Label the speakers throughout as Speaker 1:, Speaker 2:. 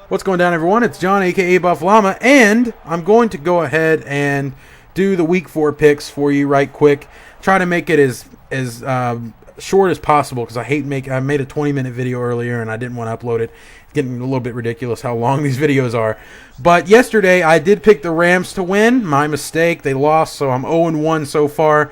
Speaker 1: What's going down, everyone? It's John, aka Buff Llama, and I'm going to go ahead and do the Week 4 picks for you right quick. Try to make it as short as possible because I made a 20-minute video earlier and I didn't want to upload it. It's getting a little bit ridiculous how long these videos are. But yesterday I did pick the Rams to win. My mistake. They lost, so I'm 0-1 so far.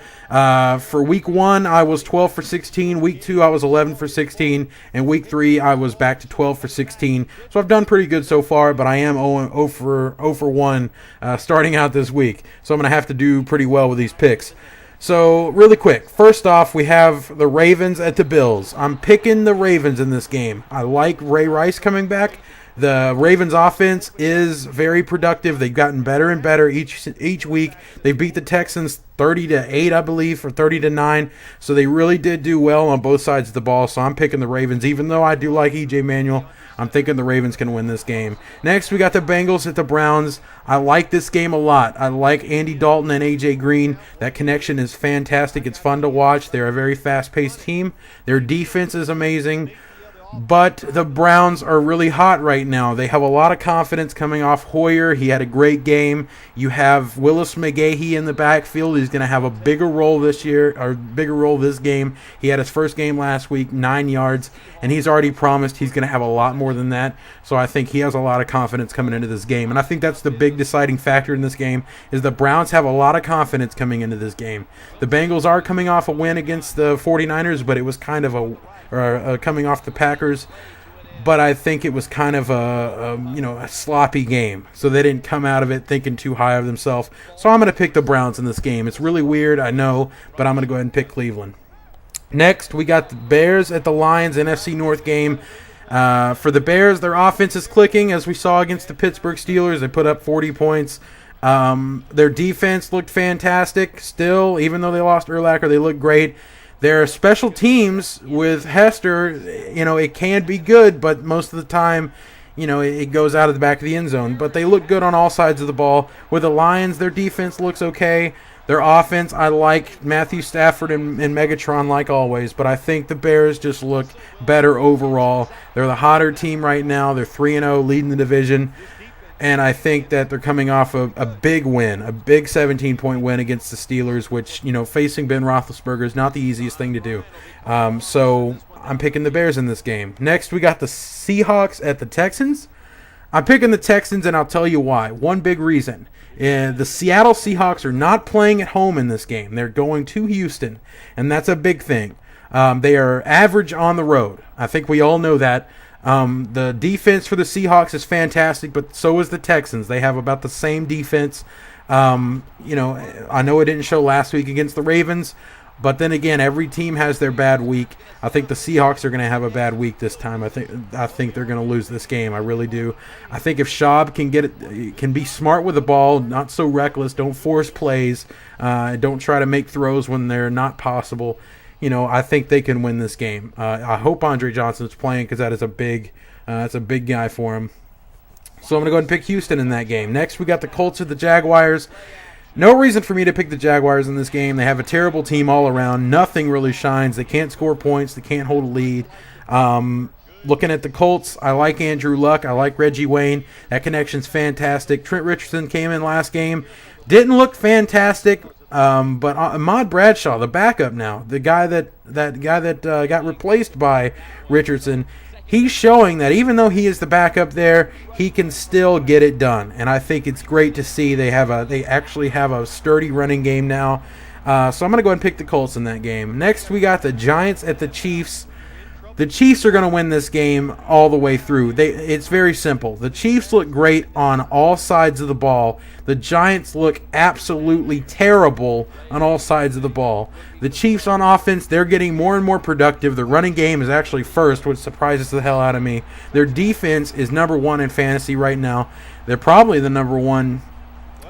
Speaker 1: For Week 1, I was 12 for 16. Week 2, I was 11 for 16. And Week 3, I was back to 12 for 16. So I've done pretty good so far, but I am 0 for 1 starting out this week. So I'm going to have to do pretty well with these picks. So, really quick, first off, we have the Ravens at the Bills. I'm picking the Ravens in this game. I like Ray Rice coming back. The Ravens offense is very productive. They've gotten better and better each week. They beat the Texans 30-8, I believe, or 30-9. So they really did do well on both sides of the ball. So I'm picking the Ravens. Even though I do like E.J. Manuel, I'm thinking the Ravens can win this game. Next, we got the Bengals at the Browns. I like this game a lot. I like Andy Dalton and A.J. Green. That connection is fantastic. It's fun to watch. They're a very fast-paced team. Their defense is amazing. But the Browns are really hot right now. They have a lot of confidence coming off Hoyer. He had a great game. You have Willis McGahee in the backfield. He's going to have a bigger role this year, or bigger role this game. He had his first game last week, 9 yards, and he's already promised he's going to have a lot more than that. So I think he has a lot of confidence coming into this game. And I think that's the big deciding factor in this game, is the Browns have a lot of confidence coming into this game. The Bengals are coming off a win against the 49ers, but it was kind of coming off the Packers, but I think it was kind of a sloppy game, so they didn't come out of it thinking too high of themselves. So I'm going to pick the Browns in this game. It's really weird, I know, but I'm going to go ahead and pick Cleveland. Next, we got the Bears at the Lions, NFC North game. For the Bears, their offense is clicking, as we saw against the Pittsburgh Steelers. They put up 40 points. Their defense looked fantastic still, even though they lost Urlacher, they looked great. Their special teams with Hester, it can be good, but most of the time, it goes out of the back of the end zone. But they look good on all sides of the ball. With the Lions, their defense looks okay. Their offense, I like Matthew Stafford and Megatron like always, but I think the Bears just look better overall. They're the hotter team right now. They're 3-0, leading the division. And I think that they're coming off a big win, a big 17-point win against the Steelers, which, facing Ben Roethlisberger is not the easiest thing to do. So I'm picking the Bears in this game. Next, we got the Seahawks at the Texans. I'm picking the Texans, and I'll tell you why. One big reason. The Seattle Seahawks are not playing at home in this game. They're going to Houston, and that's a big thing. They are average on the road. I think we all know that. The defense for the Seahawks is fantastic, but so is the Texans. They have about the same defense. I know it didn't show last week against the Ravens, but then again, every team has their bad week. I think the Seahawks are going to have a bad week this time. I think they're going to lose this game. I really do. I think if Schaub can be smart with the ball, not so reckless, don't force plays, don't try to make throws when they're not possible. I think they can win this game. I hope Andre Johnson's playing because that's a big guy for him. So I'm going to go ahead and pick Houston in that game. Next, we got the Colts at the Jaguars. No reason for me to pick the Jaguars in this game. They have a terrible team all around. Nothing really shines. They can't score points. They can't hold a lead. Looking at the Colts, I like Andrew Luck. I like Reggie Wayne. That connection's fantastic. Trent Richardson came in last game. Didn't look fantastic. But Ahmad Bradshaw, the backup now, the guy that got replaced by Richardson, he's showing that even though he is the backup there, he can still get it done. And I think it's great to see they actually have a sturdy running game now. So I'm going to go ahead and pick the Colts in that game. Next, we got the Giants at the Chiefs. The Chiefs are going to win this game all the way through. It's very simple. The Chiefs look great on all sides of the ball. The Giants look absolutely terrible on all sides of the ball. The Chiefs on offense, they're getting more and more productive. The running game is actually first, which surprises the hell out of me. Their defense is number one in fantasy right now. They're probably the number one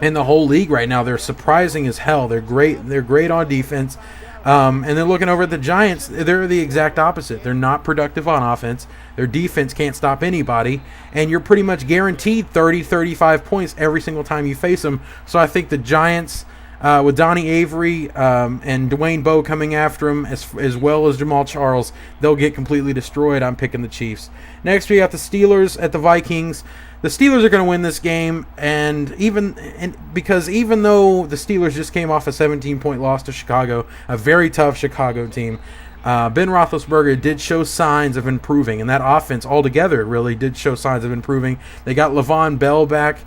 Speaker 1: in the whole league right now. They're surprising as hell. They're great. They're great on defense. And then looking over at the Giants, they're the exact opposite. They're not productive on offense. Their defense can't stop anybody. And you're pretty much guaranteed 30, 35 points every single time you face them. So I think the Giants with Donnie Avery and Dwayne Bowe coming after him, as well as Jamal Charles, they'll get completely destroyed. I'm picking the Chiefs. Next, we got the Steelers at the Vikings. The Steelers are going to win this game, because even though the Steelers just came off a 17-point loss to Chicago, a very tough Chicago team, Ben Roethlisberger did show signs of improving, and that offense altogether really did show signs of improving. They got Le'Veon Bell back.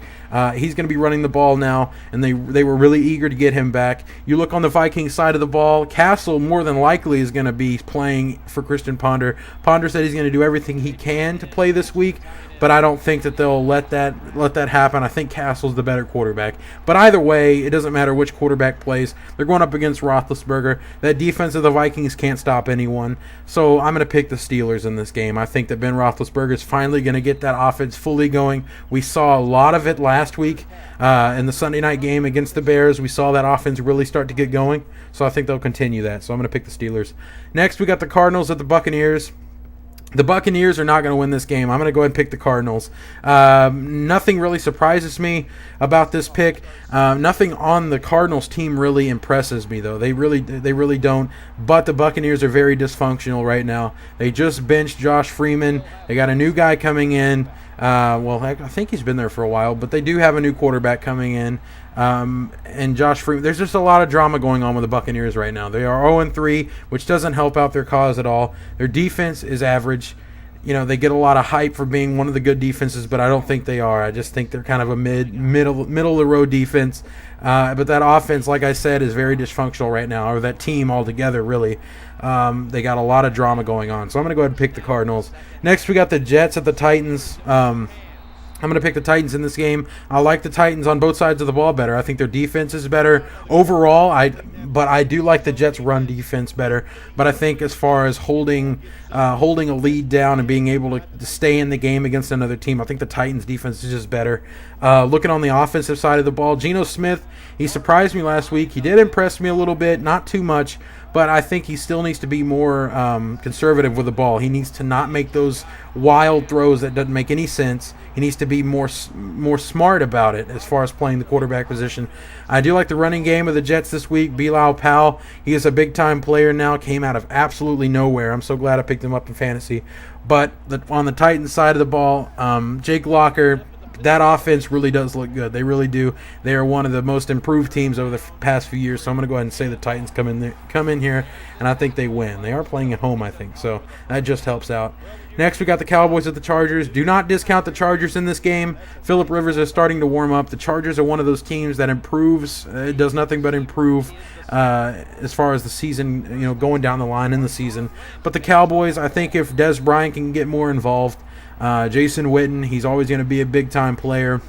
Speaker 1: He's going to be running the ball now, and they were really eager to get him back. You look on the Vikings side of the ball, Castle more than likely is going to be playing for Christian Ponder. Ponder said he's going to do everything he can to play this week, but I don't think that they'll let that happen. I think Castle's the better quarterback. But either way, it doesn't matter which quarterback plays. They're going up against Roethlisberger. That defense of the Vikings can't stop anyone. So I'm going to pick the Steelers in this game. I think that Ben Roethlisberger is finally going to get that offense fully going. We saw a lot of it last week in the Sunday night game against the Bears. We saw that offense really start to get going. So I think they'll continue that. So I'm going to pick the Steelers. Next, we got the Cardinals at the Buccaneers. The Buccaneers are not going to win this game. I'm going to go ahead and pick the Cardinals. Nothing really surprises me about this pick. Nothing on the Cardinals team really impresses me, though. They really don't. But the Buccaneers are very dysfunctional right now. They just benched Josh Freeman. They got a new guy coming in. I think he's been there for a while, but they do have a new quarterback coming in. And Josh Freeman. There's just a lot of drama going on with the Buccaneers right now. They are 0-3, which doesn't help out their cause at all. Their defense is average. They get a lot of hype for being one of the good defenses, but I don't think they are. I just think they're kind of a middle of the road defense. But that offense, like I said, is very dysfunctional right now, or that team altogether, really. They got a lot of drama going on. So I'm going to go ahead and pick the Cardinals. Next, we got the Jets at the Titans. I'm going to pick the Titans in this game. I like the Titans on both sides of the ball better. I think their defense is better overall. But I do like the Jets' run defense better. But I think as far as holding a lead down and being able to stay in the game against another team, I think the Titans' defense is just better. Looking on the offensive side of the ball, Geno Smith, he surprised me last week. He did impress me a little bit, not too much. But I think he still needs to be more conservative with the ball. He needs to not make those wild throws that doesn't make any sense. He needs to be more smart about it as far as playing the quarterback position. I do like the running game of the Jets this week. Bilal Powell, he is a big-time player now, came out of absolutely nowhere. I'm so glad I picked him up in fantasy. But on the Titans side of the ball, Jake Locker, that offense really does look good. They really do. They are one of the most improved teams over the past few years. So I'm going to go ahead and say the Titans come in here, and I think they win. They are playing at home, I think, so that just helps out. Next, we got the Cowboys at the Chargers. Do not discount the Chargers in this game. Phillip Rivers is starting to warm up. The Chargers are one of those teams that improves. It does nothing but improve as far as the season, going down the line in the season. But the Cowboys, I think if Des Bryant can get more involved, Jason Witten, he's always going to be a big-time player.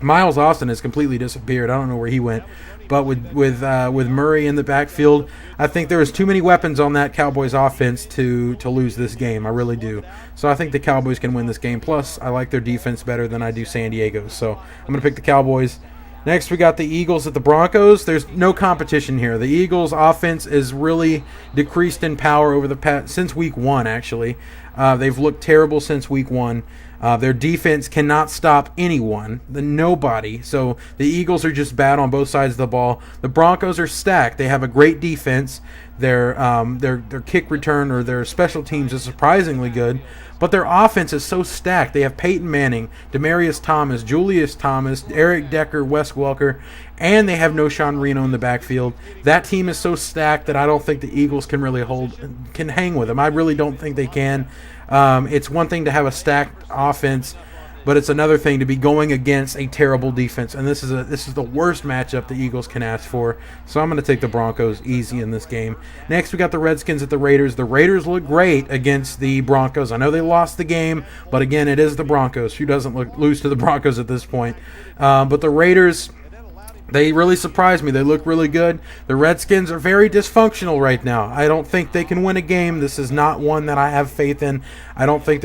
Speaker 1: Miles Austin has completely disappeared. I don't know where he went. But with Murray in the backfield, I think there is too many weapons on that Cowboys offense to lose this game. I really do. So I think the Cowboys can win this game. Plus, I like their defense better than I do San Diego's. So I'm going to pick the Cowboys. Next, we got the Eagles at the Broncos. There's no competition here. The Eagles' offense is really decreased in power over the past since week 1. Actually, they've looked terrible since week 1. Their defense cannot stop anyone, nobody. So the Eagles are just bad on both sides of the ball. The Broncos are stacked. They have a great defense. Their kick return or their special teams is surprisingly good. But their offense is so stacked. They have Peyton Manning, Demaryius Thomas, Julius Thomas, Eric Decker, Wes Welker, and they have Noshawn Reno in the backfield. That team is so stacked that I don't think the Eagles can really can hang with them. I really don't think they can. It's one thing to have a stacked offense, but it's another thing to be going against a terrible defense. And this is the worst matchup the Eagles can ask for. So I'm going to take the Broncos easy in this game. Next, we got the Redskins at the Raiders. The Raiders look great against the Broncos. I know they lost the game, but again, it is the Broncos. Who doesn't lose to the Broncos at this point? But the Raiders, they really surprised me. They look really good. The Redskins are very dysfunctional right now. I don't think they can win a game. This is not one that I have faith in. I don't think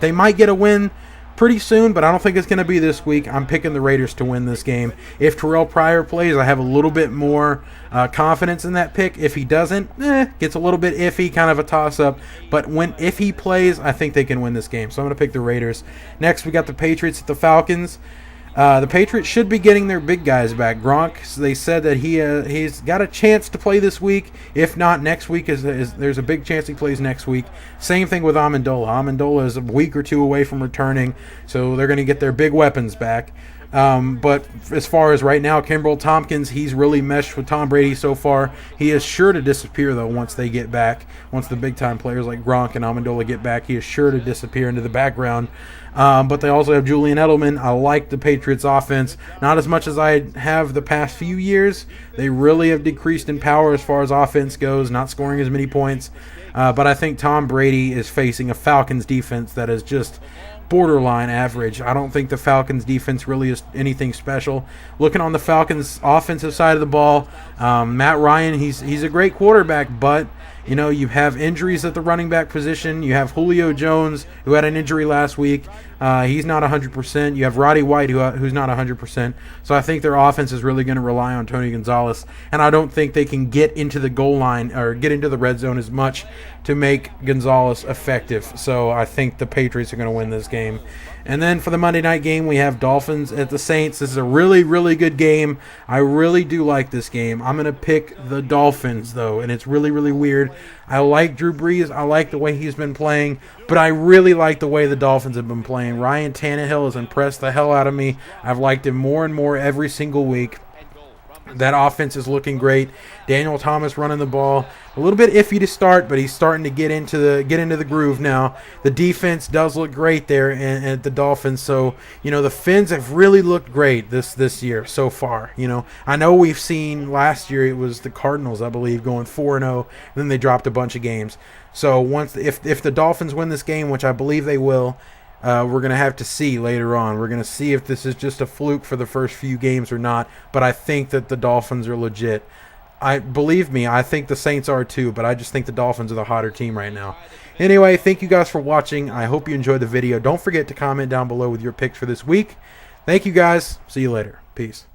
Speaker 1: they might get a win pretty soon, but I don't think it's going to be this week. I'm picking the Raiders to win this game. If Terrell Pryor plays, I have a little bit more confidence in that pick. If he doesn't, gets a little bit iffy, kind of a toss-up. But if he plays, I think they can win this game. So I'm going to pick the Raiders. Next, we got the Patriots at the Falcons. The Patriots should be getting their big guys back. Gronk, they said that he's got a chance to play this week. If not, next week there's a big chance he plays next week. Same thing with Amendola. Amendola is a week or two away from returning, so they're going to get their big weapons back. But as far as right now, Kimbrel Tompkins, he's really meshed with Tom Brady so far. He is sure to disappear, though, once they get back. Once the big-time players like Gronk and Amendola get back, he is sure to disappear into the background. But they also have Julian Edelman. I like the Patriots' offense. Not as much as I have the past few years. They really have decreased in power as far as offense goes, not scoring as many points. But I think Tom Brady is facing a Falcons defense that is just borderline average. I don't think the Falcons defense really is anything special. Looking on the Falcons offensive side of the ball, Matt Ryan, he's a great quarterback, but you have injuries at the running back position. You have Julio Jones, who had an injury last week. He's not 100%. You have Roddy White, who's not 100%. So I think their offense is really going to rely on Tony Gonzalez, and I don't think they can get into the goal line or get into the red zone as much to make Gonzalez effective. So I think the Patriots are going to win this game. And then for the Monday night game, we have Dolphins at the Saints. This is a really, really good game. I really do like this game. I'm going to pick the Dolphins, though, and it's really, really weird. I like Drew Brees. I like the way he's been playing, but I really like the way the Dolphins have been playing. Ryan Tannehill has impressed the hell out of me. I've liked him more and more every single week. That offense is looking great. Daniel Thomas running the ball. A little bit iffy to start, but he's starting to get into the groove now. The defense does look great there at the Dolphins. So, the Fins have really looked great this year so far. I know we've seen last year it was the Cardinals, I believe, going 4-0, then they dropped a bunch of games. So if the Dolphins win this game, which I believe they will, we're going to have to see later on. We're going to see if this is just a fluke for the first few games or not. But I think that the Dolphins are legit. Believe me, I think the Saints are too, but I just think the Dolphins are the hotter team right now. Anyway, thank you guys for watching. I hope you enjoyed the video. Don't forget to comment down below with your picks for this week. Thank you guys. See you later. Peace.